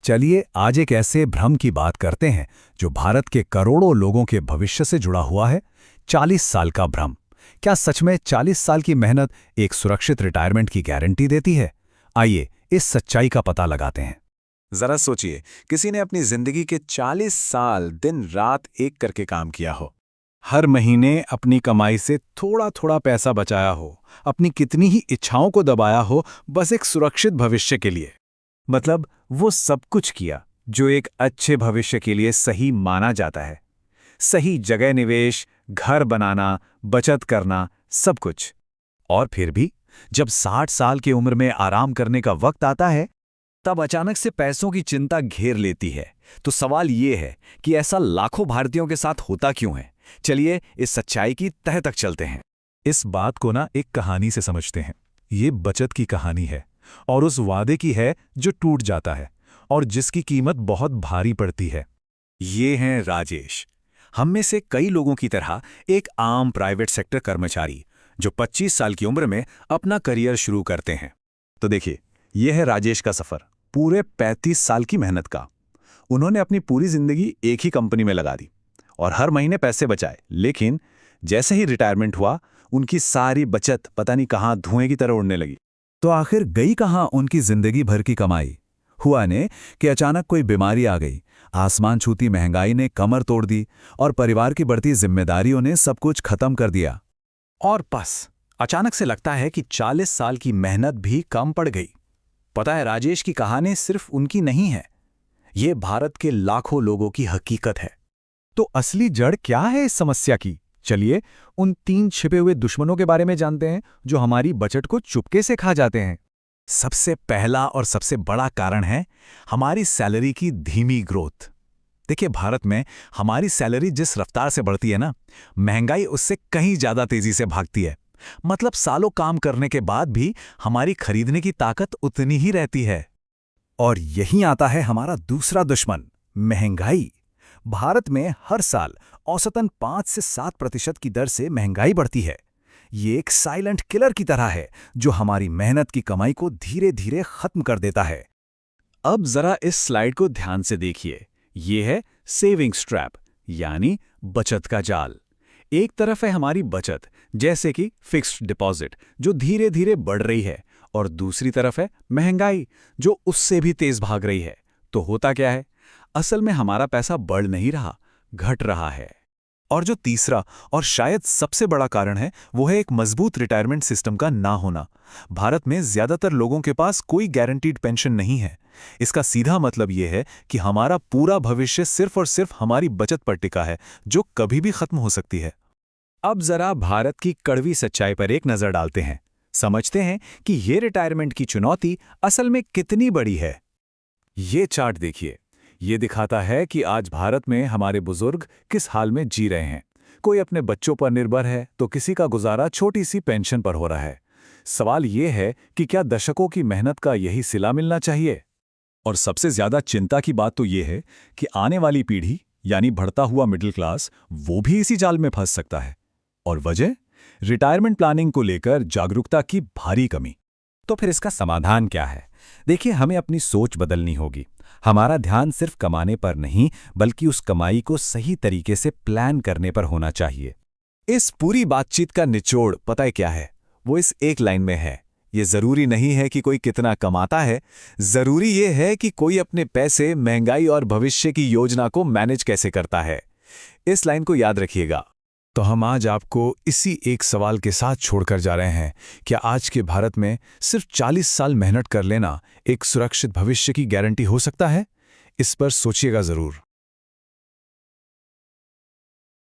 चलिए आज एक ऐसे भ्रम की बात करते हैं जो भारत के करोड़ों लोगों के भविष्य से जुड़ा हुआ है। 40 साल का भ्रम। क्या सच में 40 साल की मेहनत एक सुरक्षित रिटायरमेंट की गारंटी देती है? आइए इस सच्चाई का पता लगाते हैं। जरा सोचिए, किसी ने अपनी जिंदगी के 40 साल दिन रात एक करके काम किया हो, हर महीने अपनी कमाई से थोड़ा थोड़ा पैसा बचाया हो, अपनी कितनी ही इच्छाओं को दबाया हो, बस एक सुरक्षित भविष्य के लिए। मतलब वो सब कुछ किया जो एक अच्छे भविष्य के लिए सही माना जाता है। सही जगह निवेश, घर बनाना, बचत करना, सब कुछ। और फिर भी जब 60 साल की उम्र में आराम करने का वक्त आता है, तब अचानक से पैसों की चिंता घेर लेती है। तो सवाल ये है कि ऐसा लाखों भारतीयों के साथ होता क्यों है? चलिए इस सच्चाई की तह तक चलते हैं। इस बात को एक कहानी से समझते हैं। ये बचत की कहानी है और उस वादे की है जो टूट जाता है और जिसकी कीमत बहुत भारी पड़ती है। ये हैं राजेश, हम में से कई लोगों की तरह एक आम प्राइवेट सेक्टर कर्मचारी जो 25 साल की उम्र में अपना करियर शुरू करते हैं। तो देखिए, यह है राजेश का सफर, पूरे 35 साल की मेहनत का। उन्होंने अपनी पूरी जिंदगी एक ही कंपनी में लगा दी और हर महीने पैसे बचाए, लेकिन जैसे ही रिटायरमेंट हुआ, उनकी सारी बचत पता नहीं कहां धुएं की तरह उड़ने लगी। तो आखिर गई कहां उनकी जिंदगी भर की कमाई? हुआ ने कि अचानक कोई बीमारी आ गई, आसमान छूती महंगाई ने कमर तोड़ दी और परिवार की बढ़ती जिम्मेदारियों ने सब कुछ खत्म कर दिया। और बस अचानक से लगता है कि 40 साल की मेहनत भी कम पड़ गई। पता है, राजेश की कहानी सिर्फ उनकी नहीं है, ये भारत के लाखों लोगों की हकीकत है। तो असली जड़ क्या है इस समस्या की? चलिए उन 3 छिपे हुए दुश्मनों के बारे में जानते हैं जो हमारी बचत को चुपके से खा जाते हैं। सबसे पहला और सबसे बड़ा कारण है हमारी सैलरी की धीमी ग्रोथ। देखिए, भारत में हमारी सैलरी जिस रफ्तार से बढ़ती है ना, महंगाई उससे कहीं ज्यादा तेजी से भागती है। मतलब सालों काम करने के बाद भी हमारी खरीदने की ताकत उतनी ही रहती है। और यहीं आता है हमारा दूसरा दुश्मन, महंगाई। भारत में हर साल औसतन 5 से 7% की दर से महंगाई बढ़ती है। ये एक साइलेंट किलर की तरह है जो हमारी मेहनत की कमाई को धीरे धीरे खत्म कर देता है। अब जरा इस स्लाइड को ध्यान से देखिए। ये है सेविंग्स ट्रैप, यानी बचत का जाल। एक तरफ है हमारी बचत, जैसे कि फिक्स्ड डिपॉजिट, जो धीरे धीरे बढ़ रही है, और दूसरी तरफ है महंगाई, जो उससे भी तेज भाग रही है। तो होता क्या है? असल में हमारा पैसा बढ़ नहीं रहा, घट रहा है। और जो तीसरा और शायद सबसे बड़ा कारण है, वो है एक मजबूत रिटायरमेंट सिस्टम का ना होना। भारत में ज्यादातर लोगों के पास कोई गारंटीड पेंशन नहीं है। इसका सीधा मतलब ये है कि हमारा पूरा भविष्य सिर्फ और सिर्फ हमारी बचत पर टिका है, जो कभी भी खत्म हो सकती है। अब जरा भारत की कड़वी सच्चाई पर एक नजर डालते हैं। समझते हैं कि ये रिटायरमेंट की चुनौती असल में कितनी बड़ी है। ये चार्ट देखिए, ये दिखाता है कि आज भारत में हमारे बुजुर्ग किस हाल में जी रहे हैं। कोई अपने बच्चों पर निर्भर है, तो किसी का गुजारा छोटी सी पेंशन पर हो रहा है। सवाल ये है कि क्या दशकों की मेहनत का यही सिला मिलना चाहिए? और सबसे ज्यादा चिंता की बात तो ये है कि आने वाली पीढ़ी, यानी बढ़ता हुआ मिडिल क्लास, वो भी इसी जाल में फंस सकता है। और वजह? रिटायरमेंट प्लानिंग को लेकर जागरूकता की भारी कमी। तो फिर इसका समाधान क्या है? देखिए, हमें अपनी सोच बदलनी होगी। हमारा ध्यान सिर्फ कमाने पर नहीं, बल्कि उस कमाई को सही तरीके से प्लान करने पर होना चाहिए। इस पूरी बातचीत का निचोड़ पता है क्या है? वो इस एक लाइन में है। ये जरूरी नहीं है कि कोई कितना कमाता है, जरूरी ये है कि कोई अपने पैसे, महंगाई और भविष्य की योजना को मैनेज कैसे करता है। इस लाइन को याद रखिएगा। तो हम आज आपको इसी एक सवाल के साथ छोड़कर जा रहे हैं। क्या आज के भारत में सिर्फ 40 साल मेहनत कर लेना एक सुरक्षित भविष्य की गारंटी हो सकता है? इस पर सोचिएगा जरूर।